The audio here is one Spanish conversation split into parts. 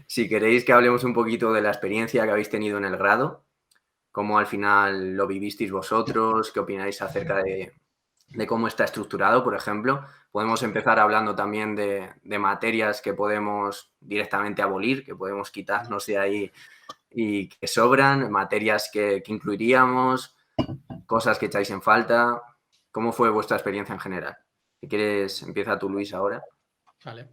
Si queréis que hablemos un poquito de la experiencia que habéis tenido en el grado, cómo al final lo vivisteis vosotros, qué opináis acerca de cómo está estructurado, por ejemplo. Podemos empezar hablando también de materias que podemos directamente abolir, que podemos quitarnos de ahí y que sobran, materias que incluiríamos, cosas que echáis en falta. ¿Cómo fue vuestra experiencia en general? Si quieres, empieza tú, Luis, ahora. Vale.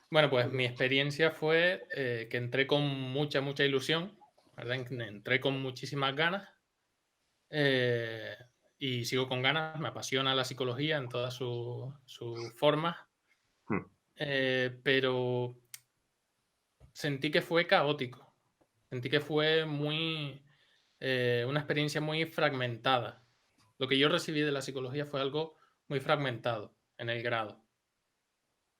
Bueno, pues mi experiencia fue que entré con mucha ilusión, ¿verdad? Entré con muchísimas ganas eh, y sigo con ganas. Me apasiona la psicología en todas sus formas, Hmm. pero sentí que fue caótico. Sentí que fue una experiencia muy fragmentada. Lo que yo recibí de la psicología fue algo muy fragmentado en el grado.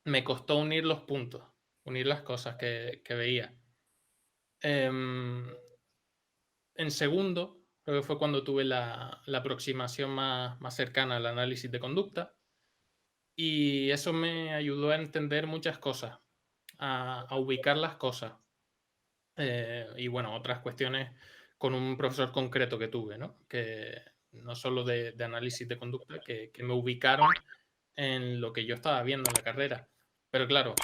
Me costó unir los puntos, unir las cosas que veía. Em, en segundo, creo que fue cuando tuve la aproximación más cercana al análisis de conducta, y eso me ayudó a entender muchas cosas, a ubicar las cosas. Y bueno, otras cuestiones con un profesor concreto que tuve, ¿no? Que no solo de análisis de conducta, que me ubicaron en lo que yo estaba viendo en la carrera. Pero claro,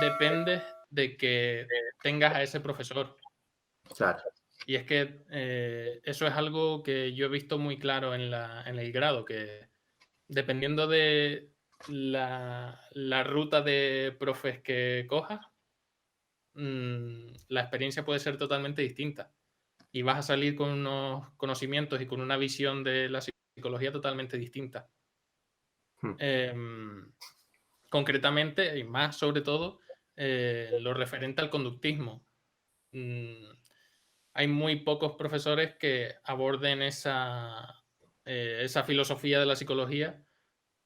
depende de que tengas a ese profesor. Claro. Y es que eso es algo que yo he visto muy claro en el grado, que dependiendo de la ruta de profes que cojas, la experiencia puede ser totalmente distinta. Y vas a salir con unos conocimientos y con una visión de la psicología totalmente distinta. Hmm. Concretamente, y más sobre todo, lo referente al conductismo. Mm, Hay muy pocos profesores que aborden esa filosofía de la psicología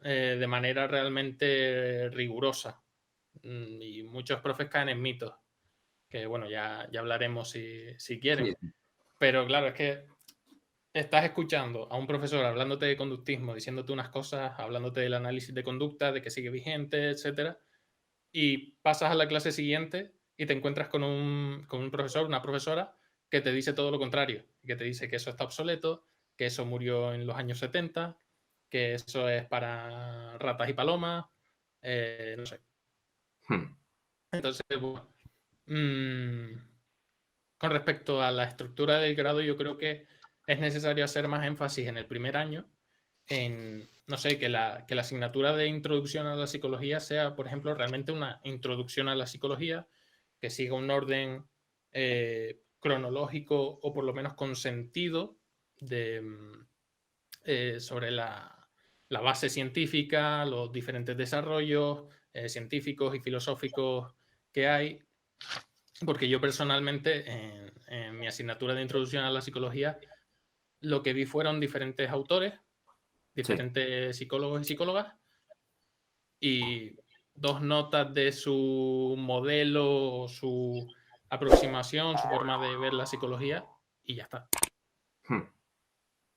de manera realmente rigurosa. Y muchos profes caen en mitos, que bueno, ya hablaremos si Sí, quieren. Pero claro, es que estás escuchando a un profesor hablándote de conductismo, diciéndote unas cosas, hablándote del análisis de conducta, de que sigue vigente, etcétera, y pasas a la clase siguiente y te encuentras con un profesor, una profesora, que te dice todo lo contrario, que te dice que eso está obsoleto, que eso murió en los años 70, que eso es para ratas y palomas, no sé. Hmm. Entonces, bueno, mm, con respecto a la estructura del grado, yo creo que es necesario hacer más énfasis en el primer año en, no sé, que la asignatura de introducción a la psicología sea, por ejemplo, realmente una introducción a la psicología, que siga un orden cronológico o por lo menos con sentido sobre la base científica, los diferentes desarrollos científicos y filosóficos que hay, porque yo personalmente en mi asignatura de introducción a la psicología lo que vi fueron diferentes autores, Sí. diferentes psicólogos y psicólogas, y dos notas de su modelo, su aproximación, su forma de ver la psicología, y ya está. Hmm.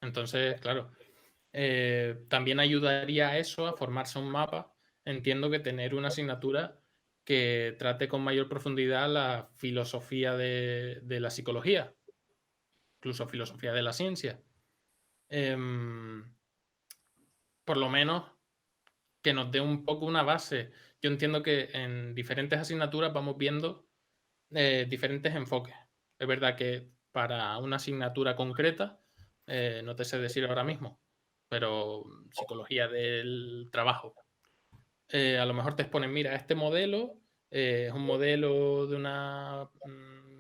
Entonces, claro, también ayudaría a eso, a formarse un mapa. Entiendo que tener una asignatura que trate con mayor profundidad la filosofía de la psicología, incluso filosofía de la ciencia. Em, por lo menos que nos dé un poco una base. Yo entiendo que en diferentes asignaturas vamos viendo diferentes enfoques. Es verdad que para una asignatura concreta, no te sé decir ahora mismo, pero psicología del trabajo, a lo mejor te exponen, mira, este modelo es un modelo de una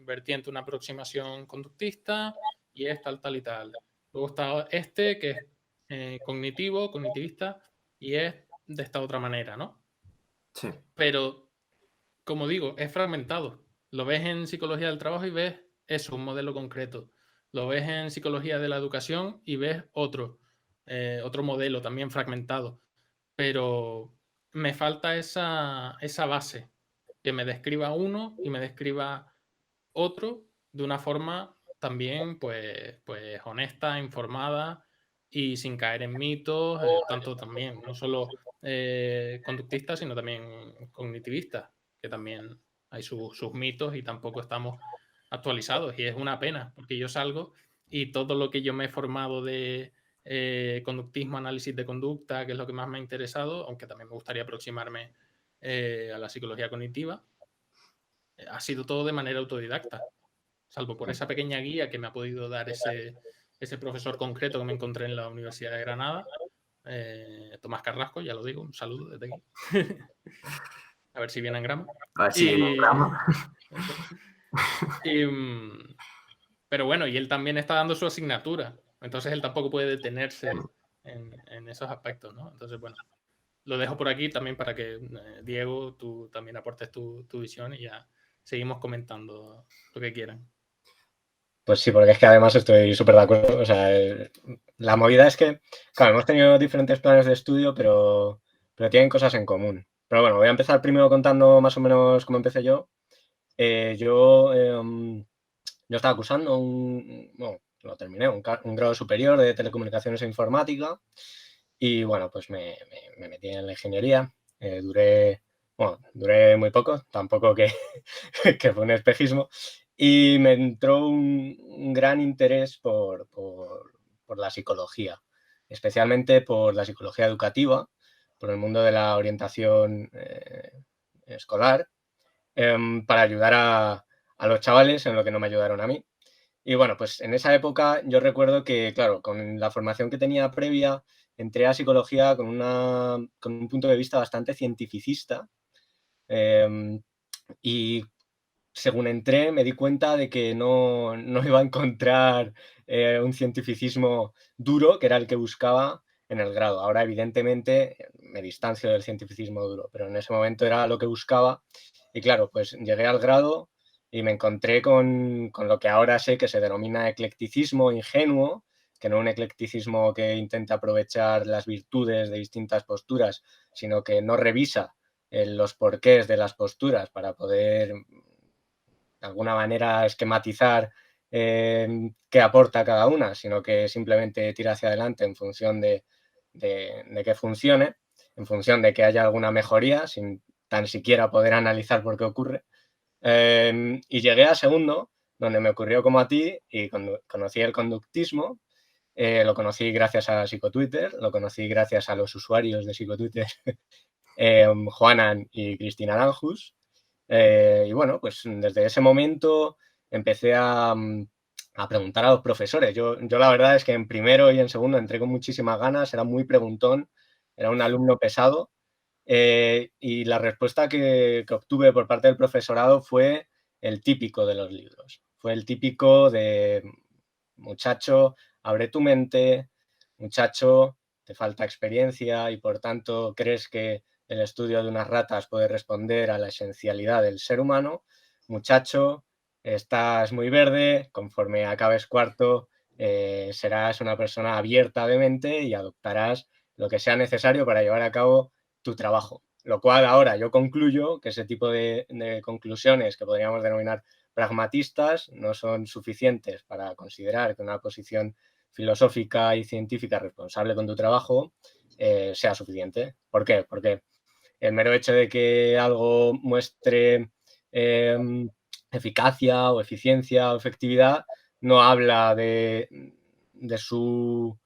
vertiente, una aproximación conductista y es tal, tal y tal. Luego está este que es cognitivista y es de esta otra manera, ¿no? Sí. Pero, como digo, es fragmentado. Lo ves en psicología del trabajo y ves eso, un modelo concreto. Lo ves en psicología de la educación y ves otro modelo también fragmentado. Pero me falta esa base, que me describa uno y me describa otro de una forma también pues honesta, informada y sin caer en mitos, tanto también, no solo conductistas, sino también cognitivistas, que también. hay sus mitos y tampoco estamos actualizados, y es una pena, porque yo salgo y todo lo que yo me he formado de conductismo, análisis de conducta, que es lo que más me ha interesado, aunque también me gustaría aproximarme a la psicología cognitiva, ha sido todo de manera autodidacta, salvo por esa pequeña guía que me ha podido dar ese profesor concreto que me encontré en la Universidad de Granada, Tomás Carrasco, ya lo digo, un saludo desde aquí. A ver si viene en grama. A ver si viene en grama. Pero bueno, y él también está dando su asignatura, entonces él tampoco puede detenerse en esos aspectos, ¿no? Entonces, bueno, lo dejo por aquí también para que, Diego, tú también aportes tu visión y ya seguimos comentando lo que quieran. Pues sí, porque es que además estoy súper de acuerdo. O sea, la movida es que, claro, hemos tenido diferentes planes de estudio, pero tienen cosas en común. Pero bueno, voy a empezar primero contando más o menos cómo empecé yo. Yo estaba cursando bueno, lo terminé, un grado superior de telecomunicaciones e informática. Y bueno, pues me metí en la ingeniería. Duré muy poco, tampoco que, que fue un espejismo. Y me entró un gran interés por la psicología, especialmente por la psicología educativa, por el mundo de la orientación escolar, para ayudar a los chavales en lo que no me ayudaron a mí. Y bueno, pues en esa época yo recuerdo que, claro, con la formación que tenía previa, entré a psicología con un punto de vista bastante cientificista. Y según entré me di cuenta de que no iba a encontrar un cientificismo duro, que era el que buscaba en el grado. Ahora, evidentemente, me distancio del cientificismo duro, pero en ese momento era lo que buscaba. Y claro, pues llegué al grado y me encontré con lo que ahora sé que se denomina eclecticismo ingenuo, que no un eclecticismo que intenta aprovechar las virtudes de distintas posturas, sino que no revisa los porqués de las posturas para poder de alguna manera esquematizar qué aporta cada una, sino que simplemente tira hacia adelante en función de que funcione, en función de que haya alguna mejoría, sin tan siquiera poder analizar por qué ocurre. Y llegué a segundo, donde me ocurrió como a ti, y conocí el conductismo. Lo conocí gracias a Psicotwitter, lo conocí gracias a los usuarios de Psicotwitter, Juanan y Cristina Aranjus. Y bueno, pues desde ese momento empecé a preguntar a los profesores. Yo la verdad es que en primero y en segundo entré con muchísimas ganas, era muy preguntón, era un alumno pesado. Y la respuesta que obtuve por parte del profesorado fue el típico de los libros. Fue el típico de, muchacho, abre tu mente, muchacho, te falta experiencia y por tanto crees que el estudio de unas ratas puede responder a la esencialidad del ser humano. Muchacho, estás muy verde, conforme acabes cuarto serás una persona abierta de mente y adoptarás lo que sea necesario para llevar a cabo tu trabajo. Lo cual ahora yo concluyo que ese tipo de conclusiones que podríamos denominar pragmatistas no son suficientes para considerar que una posición filosófica y científica responsable con tu trabajo sea suficiente. ¿Por qué? Porque el mero hecho de que algo muestre eficacia o eficiencia o efectividad no habla de su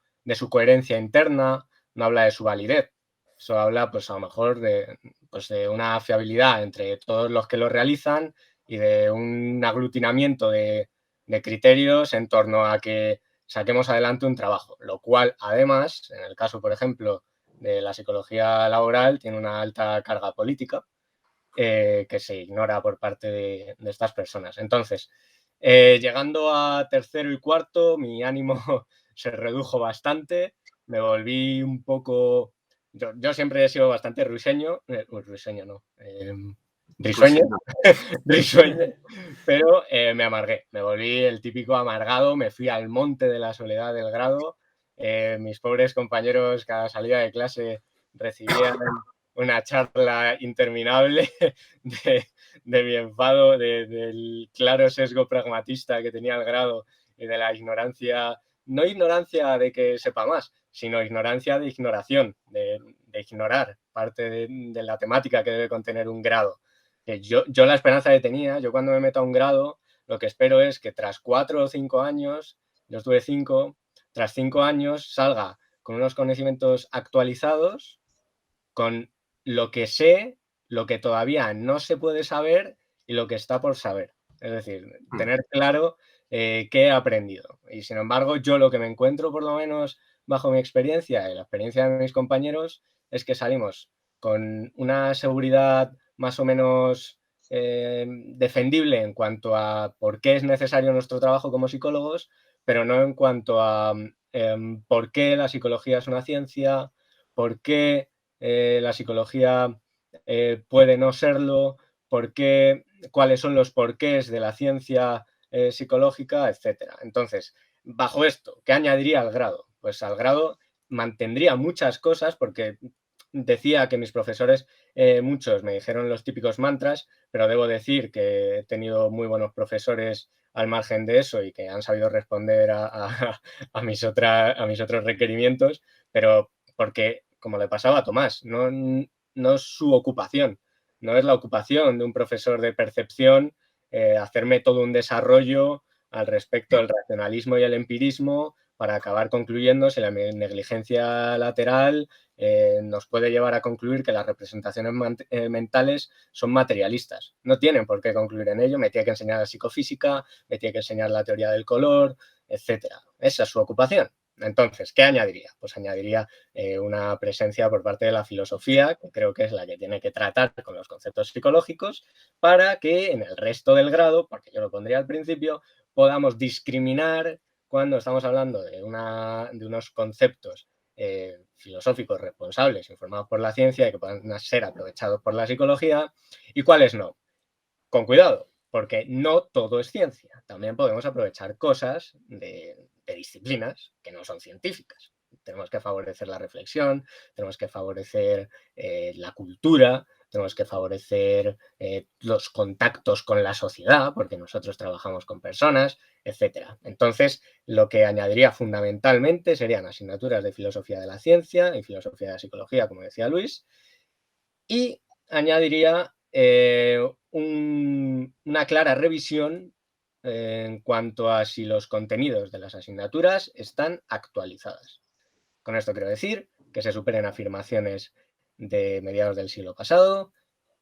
coherencia interna, no habla de su validez. Eso habla, pues a lo mejor de una fiabilidad entre todos los que lo realizan y de un aglutinamiento de criterios en torno a que saquemos adelante un trabajo, lo cual además, en el caso, por ejemplo, de la psicología laboral, tiene una alta carga política que se ignora por parte de estas personas. Entonces, llegando a tercero y cuarto, mi ánimo se redujo bastante, me volví un poco... Yo siempre he sido bastante risueño, risueño, pero me amargué, me volví el típico amargado, me fui al monte de la soledad del grado, mis pobres compañeros cada salida de clase recibían una charla interminable de mi enfado, del claro sesgo pragmatista que tenía el grado y de la ignorancia, no ignorancia de que sepa más, sino ignorancia de ignoración, de ignorar parte de la temática que debe contener un grado. Que yo la esperanza que tenía, yo cuando me meto a un grado, lo que espero es que tras 4 o 5 años, yo estuve 5, tras 5 años salga con unos conocimientos actualizados, con lo que sé, lo que todavía no se puede saber y lo que está por saber. Es decir, tener claro qué he aprendido. Y sin embargo, yo lo que me encuentro, por lo menos bajo mi experiencia y la experiencia de mis compañeros, es que salimos con una seguridad más o menos defendible en cuanto a por qué es necesario nuestro trabajo como psicólogos, pero no en cuanto a por qué la psicología es una ciencia, por qué la psicología puede no serlo, cuáles son los porqués de la ciencia psicológica, etcétera. Entonces, bajo esto, ¿qué añadiría al grado? Pues al grado mantendría muchas cosas porque decía que mis profesores, muchos me dijeron los típicos mantras, pero debo decir que he tenido muy buenos profesores al margen de eso y que han sabido responder a mis otros requerimientos, pero porque, como le pasaba a Tomás, no es su ocupación, no es la ocupación de un profesor de percepción hacerme todo un desarrollo al respecto del racionalismo y el empirismo para acabar concluyendo si la negligencia lateral nos puede llevar a concluir que las representaciones mentales son materialistas. No tienen por qué concluir en ello, me tiene que enseñar la psicofísica, me tiene que enseñar la teoría del color, etcétera. Esa es su ocupación. Entonces, ¿qué añadiría? Pues añadiría una presencia por parte de la filosofía, que creo que es la que tiene que tratar con los conceptos psicológicos, para que en el resto del grado, porque yo lo pondría al principio, podamos discriminar cuando estamos hablando de unos conceptos filosóficos responsables, informados por la ciencia y que puedan ser aprovechados por la psicología, y cuáles no. Con cuidado, porque no todo es ciencia. También podemos aprovechar cosas de disciplinas que no son científicas. Tenemos que favorecer la reflexión, tenemos que favorecer la cultura, tenemos que favorecer los contactos con la sociedad, porque nosotros trabajamos con personas, etcétera. Entonces, lo que añadiría fundamentalmente serían asignaturas de filosofía de la ciencia y filosofía de la psicología, como decía Luis, y añadiría una clara revisión en cuanto a si los contenidos de las asignaturas están actualizadas. Con esto quiero decir que se superen afirmaciones de mediados del siglo pasado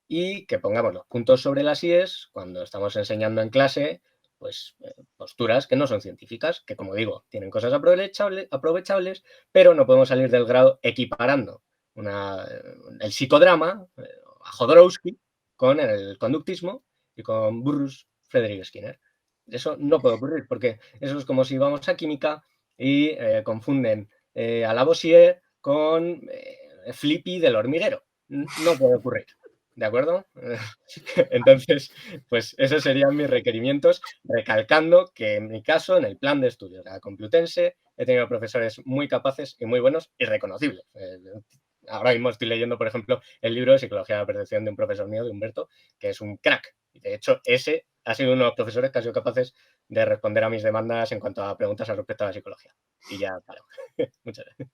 y que pongamos los puntos sobre las IES cuando estamos enseñando en clase pues, posturas que no son científicas, que como digo, tienen cosas aprovechables, pero no podemos salir del grado equiparando el psicodrama a Jodorowsky con el conductismo y con Bruce Frederick Skinner. Eso no puede ocurrir, porque eso es como si vamos a química y confunden a Lavoisier con Flippy del hormiguero. No puede ocurrir. ¿De acuerdo? Entonces, pues esos serían mis requerimientos, recalcando que en mi caso, en el plan de estudios de la Complutense, he tenido profesores muy capaces y muy buenos y reconocibles. Ahora mismo estoy leyendo, por ejemplo, el libro de Psicología de la Percepción de un profesor mío, de Humberto, que es un crack. Y de hecho, ese ha sido uno de los profesores que ha sido capaces de responder a mis demandas en cuanto a preguntas al respecto de la psicología. Y ya paro. Muchas gracias.